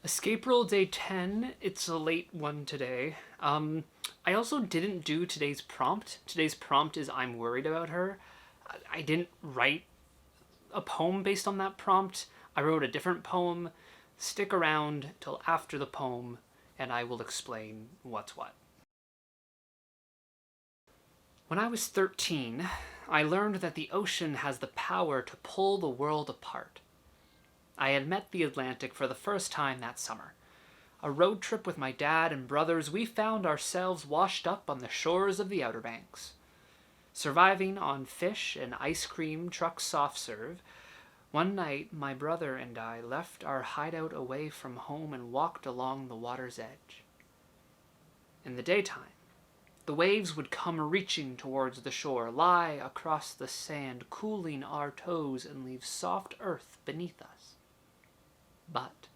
Escapril day 10, it's a late one today. I also didn't do today's prompt. Today's prompt is I'm worried about her. I didn't write a poem based on that prompt. I wrote a different poem. Stick around till after the poem and I will explain what's what. When I was 13, I learned that the ocean has the power to pull the world apart. I had met the Atlantic for the first time that summer. A road trip with my dad and brothers, we found ourselves washed up on the shores of the Outer Banks. Surviving on fish and ice cream truck soft serve, one night my brother and I left our hideout away from home and walked along the water's edge. In the daytime, the waves would come reaching towards the shore, lie across the sand, cooling our toes and leave soft earth beneath us. But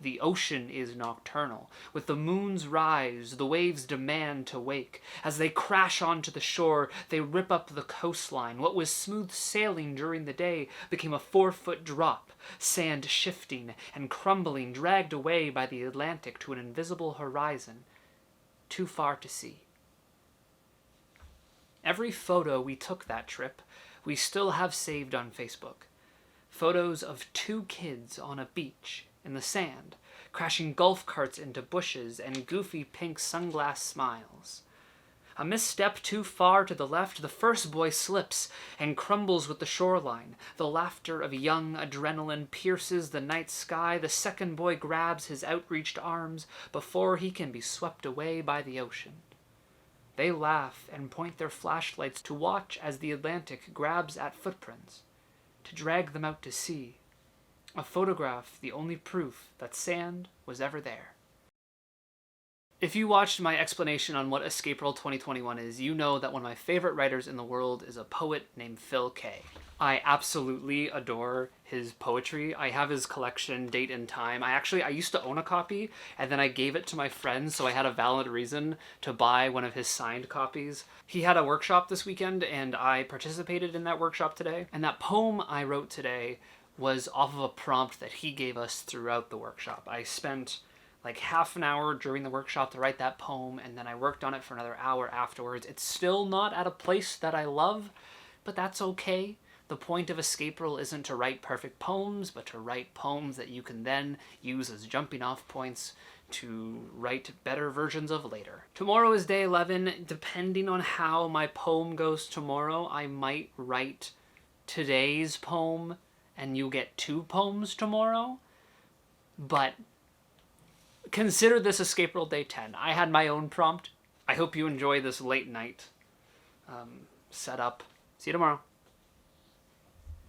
the ocean is nocturnal. With the moon's rise, the waves demand to wake. As they crash onto the shore, they rip up the coastline. What was smooth sailing during the day became a 4-foot drop, sand shifting and crumbling, dragged away by the Atlantic to an invisible horizon, too far to see. Every photo we took that trip, we still have saved on Facebook. Photos of 2 kids on a beach in the sand, crashing golf carts into bushes and goofy pink sunglass smiles. A misstep too far to the left, the first boy slips and crumbles with the shoreline. The laughter of young adrenaline pierces the night sky. The second boy grabs his outreached arms before he can be swept away by the ocean. They laugh and point their flashlights to watch as the Atlantic grabs at footprints, to drag them out to sea. A photograph, the only proof that sand was ever there. If you watched my explanation on what Escapril 2021 is, you know that one of my favorite writers in the world is a poet named Phil K. I absolutely adore his poetry. I have his collection, Date and Time. I used to own a copy, and then I gave it to my friends, so I had a valid reason to buy one of his signed copies. He had a workshop this weekend, and I participated in that workshop today. And that poem I wrote today was off of a prompt that he gave us throughout the workshop. I spent like half an hour during the workshop to write that poem, and then I worked on it for another hour afterwards. It's still not at a place that I love, but that's okay. The point of Escapril isn't to write perfect poems, but to write poems that you can then use as jumping off points to write better versions of later. Tomorrow is day 11. Depending on how my poem goes tomorrow, I might write today's poem and you get 2 poems tomorrow. But consider this Escapril day 10. I had my own prompt. I hope you enjoy this late night setup. See you tomorrow.